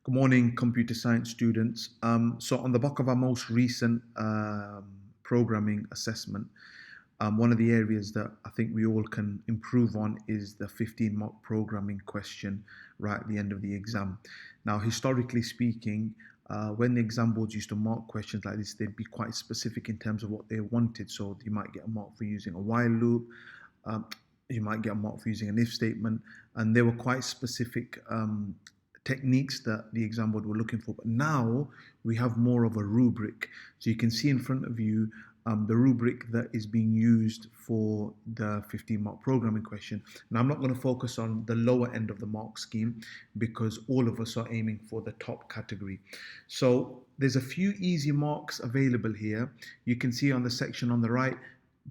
Good morning, computer science students. So on the back of our most recent programming assessment, one of the areas that I think we all can improve on is the 15 mark programming question right at the end of the exam. Now, historically speaking, when the exam boards used to mark questions like this, they'd be quite specific in terms of what they wanted. So you might get a mark for using a while loop, um, you might get a mark for using an if statement, and they were quite specific techniques that the exam board were looking for. But now we have more of a rubric. So you can see in front of you the rubric that is being used for the 15 mark programming question. Now, I'm not going to focus on the lower end of the mark scheme because all of us are aiming for the top category. So there's a few easy marks available here. You can see on the section on the right,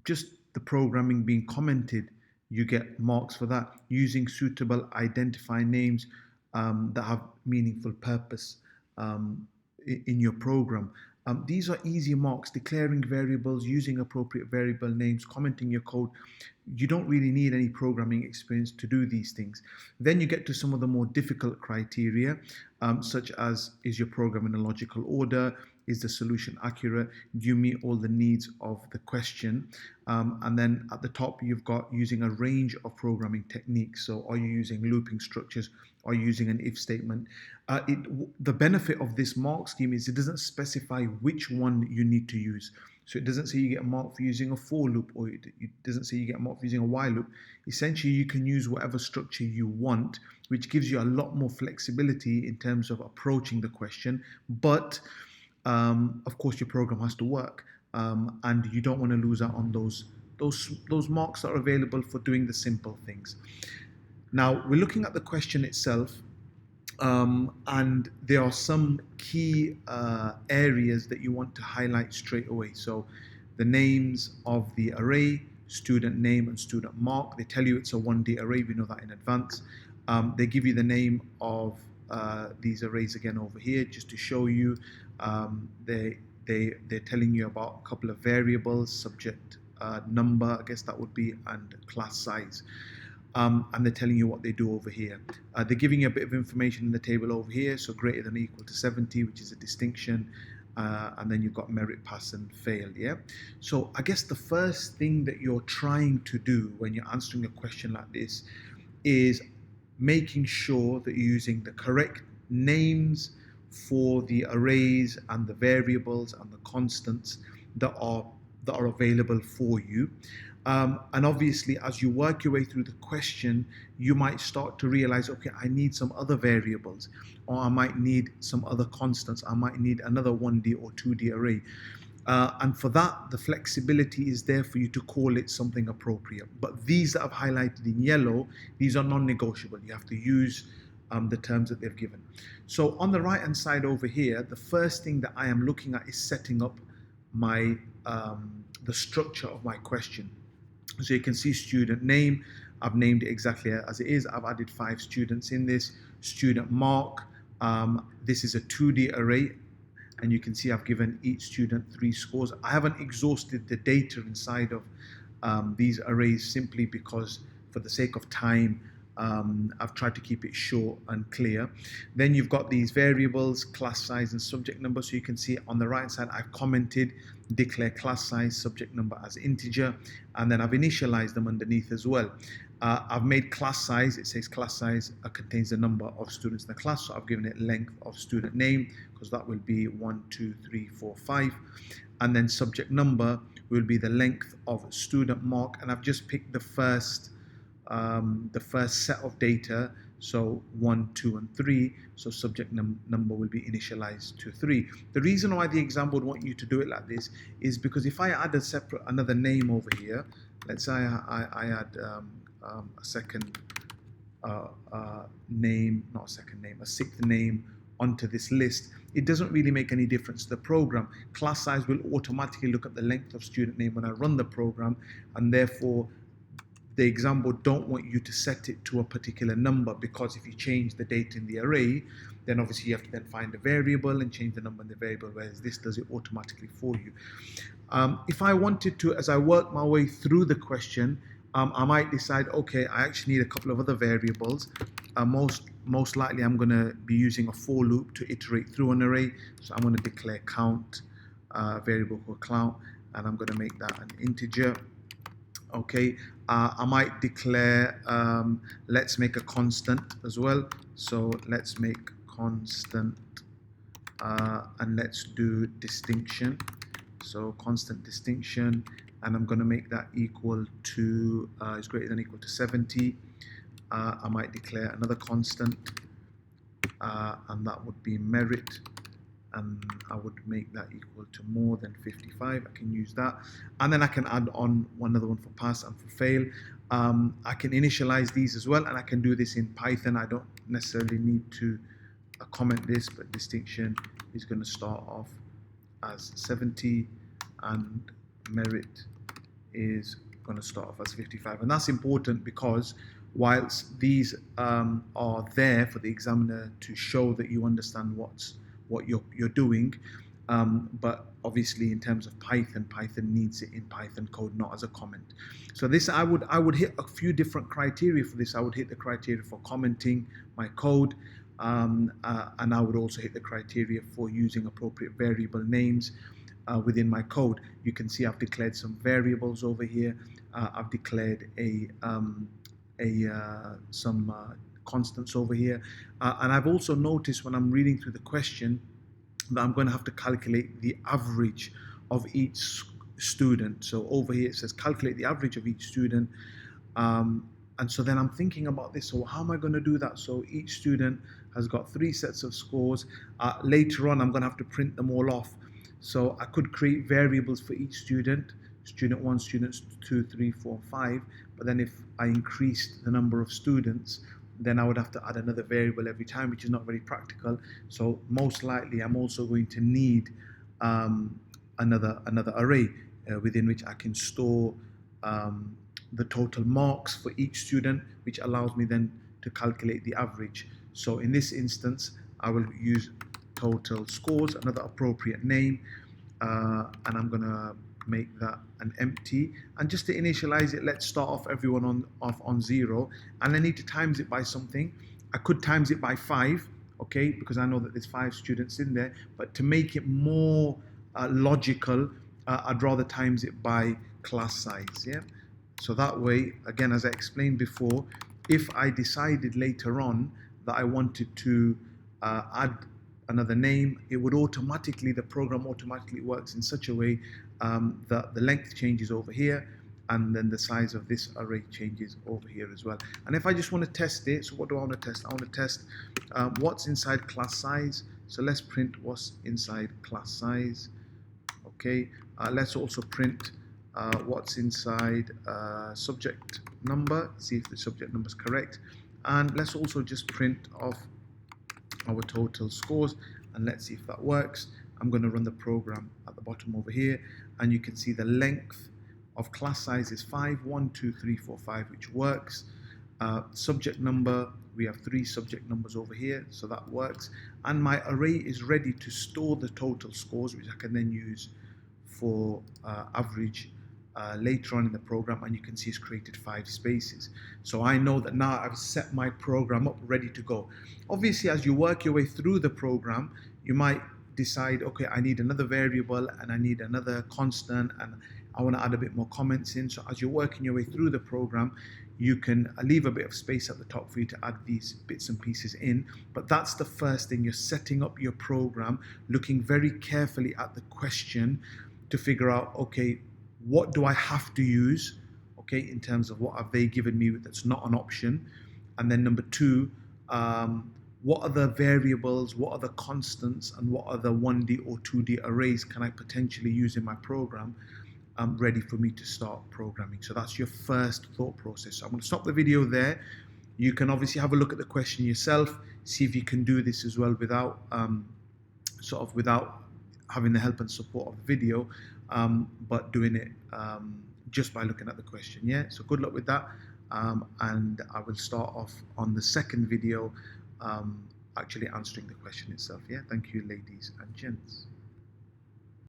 just the programming being commented, you get marks for that. Using suitable identifying names that have meaningful purpose in your program. These are easy marks. Declaring variables, using appropriate variable names, commenting your code. You don't really need any programming experience to do these things. Then you get to some of the more difficult criteria, such as, is your program in a logical order? Is the solution accurate? Do you meet all the needs of the question? And then at the top, you've got using a range of programming techniques. So are you using looping structures? Are you using an if statement? The benefit of this mark scheme is it doesn't specify which one you need to use. So it doesn't say you get a mark for using a for loop, or it doesn't say you get a mark for using a while loop. Essentially, you can use whatever structure you want, which gives you a lot more flexibility in terms of approaching the question. But of course, your program has to work, and you don't want to lose out on those marks that are available for doing the simple things. Now, we're looking at the question itself, and there are some key areas that you want to highlight straight away. So, the names of the array, student name and student mark. They tell you it's a 1D array, we know that in advance. They give you the name of these arrays again over here just to show you. They're telling you about a couple of variables, subject number, I guess that would be, and class size. And they're telling you what they do over here. They're giving you a bit of information in the table over here, so greater than or equal to 70, which is a distinction, and then you've got merit, pass, and fail, yeah? So I guess the first thing that you're trying to do when you're answering a question like this is making sure that you're using the correct names for the arrays and the variables and the constants that are available for you. And obviously, as you work your way through the question, you might start to realize, okay, I need some other variables, or I might need some other constants. I might need another 1D or 2D array. And for that, the flexibility is there for you to call it something appropriate. But these that I've highlighted in yellow, these are non-negotiable. You have to use the terms that they've given. So on the right-hand side over here, the first thing that I am looking at is setting up my the structure of my question. So you can see student name, I've named it exactly as it is. I've added 5 students in this. Student mark, this is a 2D array, and you can see I've given each student 3 scores. I haven't exhausted the data inside of these arrays simply because, for the sake of time, I've tried to keep it short and clear. Then you've got these variables, class size and subject number. So you can see on the right side, I've commented, declare class size, subject number as integer, and then I've initialized them underneath as well. I've made class size, it says class size contains the number of students in the class, so I've given it length of student name, because that will be 1, 2, 3, 4, 5. And then subject number will be the length of student mark, and I've just picked the first set of data, so 1, 2, and 3, so subject number will be initialized to 3. The reason why the exam would want you to do it like this is because if I add another name over here, let's say I add a second name, not a second name, a 6th name onto this list, it doesn't really make any difference to the program. Class size will automatically look at the length of student name when I run the program, and therefore the exam board don't want you to set it to a particular number, because if you change the data in the array, then obviously you have to then find a variable and change the number in the variable, whereas this does it automatically for you. If I wanted to, as I work my way through the question, I might decide, okay, I actually need a couple of other variables. Most most likely I'm going to be using a for loop to iterate through an array. So I'm going to declare count, variable called count, and I'm going to make that an integer. Okay, I might declare, let's make a constant as well. So let's make constant, and let's do distinction. So constant distinction, and I'm going to make that equal to, is greater than or equal to 70. I might declare another constant, and that would be merit, and I would make that equal to more than 55. I can use that, and then I can add on another one for pass and for fail. I can initialize these as well, and I can do this in Python. I don't necessarily need to comment this, but distinction is going to start off as 70, and merit is going to start off as 55. And that's important because whilst these are there for the examiner to show that you understand what you're doing, but obviously in terms of Python needs it in Python code, not as a comment. So this I would hit a few different criteria for this. I would hit the criteria for commenting my code, and I would also hit the criteria for using appropriate variable names within my code. You can see I've declared some variables over here. I've declared some constants over here, and I've also noticed when I'm reading through the question that I'm going to have to calculate the average of each student. So over here it says calculate the average of each student, and so then I'm thinking about this. So how am I going to do that? So each student has got 3 sets of scores. Later on I'm going to have to print them all off. So I could create variables for each student, student 1, students 2, 3, 4, 5. But then if I increased the number of students, then I would have to add another variable every time, which is not very practical. So most likely I'm also going to need another array within which I can store the total marks for each student, which allows me then to calculate the average. So in this instance, I will use total scores, another appropriate name, and I'm going to make that an empty. And just to initialize it, let's start off everyone on 0, and I need to times it by something. I could times it by 5, okay, because I know that there's 5 students in there, but to make it more logical, I'd rather times it by class size. Yeah, so that way, again, as I explained before, if I decided later on that I wanted to add another name, it would automatically, the program automatically works in such a way that the length changes over here, and then the size of this array changes over here as well. And if I just want to test it, so what do I want to test? I want to test what's inside class size. So let's print what's inside class size. Okay, let's also print what's inside subject number, see if the subject number is correct. And let's also just print off our total scores, and let's see if that works. I'm going to run the program at the bottom over here, and you can see the length of class size is 5, 1, 2, 3, 4, 5, which works. Subject number, we have 3 subject numbers over here, so that works. And my array is ready to store the total scores, which I can then use for average later on in the program, and you can see it's created 5 spaces. So I know that now I've set my program up ready to go. Obviously, as you work your way through the program, you might decide, okay, I need another variable and I need another constant, and I want to add a bit more comments in. So as you're working your way through the program, you can leave a bit of space at the top for you to add these bits and pieces in. But that's the first thing. You're setting up your program, looking very carefully at the question to figure out, okay, what do I have to use, okay, in terms of what have they given me that's not an option. And then number 2, what are the variables, what are the constants, and what are the 1D or 2D arrays can I potentially use in my program ready for me to start programming. So that's your first thought process. So I'm going to stop the video there. You can obviously have a look at the question yourself, see if you can do this as well without without having the help and support of the video, but doing it just by looking at the question. Yeah, so good luck with that, and I will start off on the second video actually answering the question itself. Yeah, thank you, ladies and gents.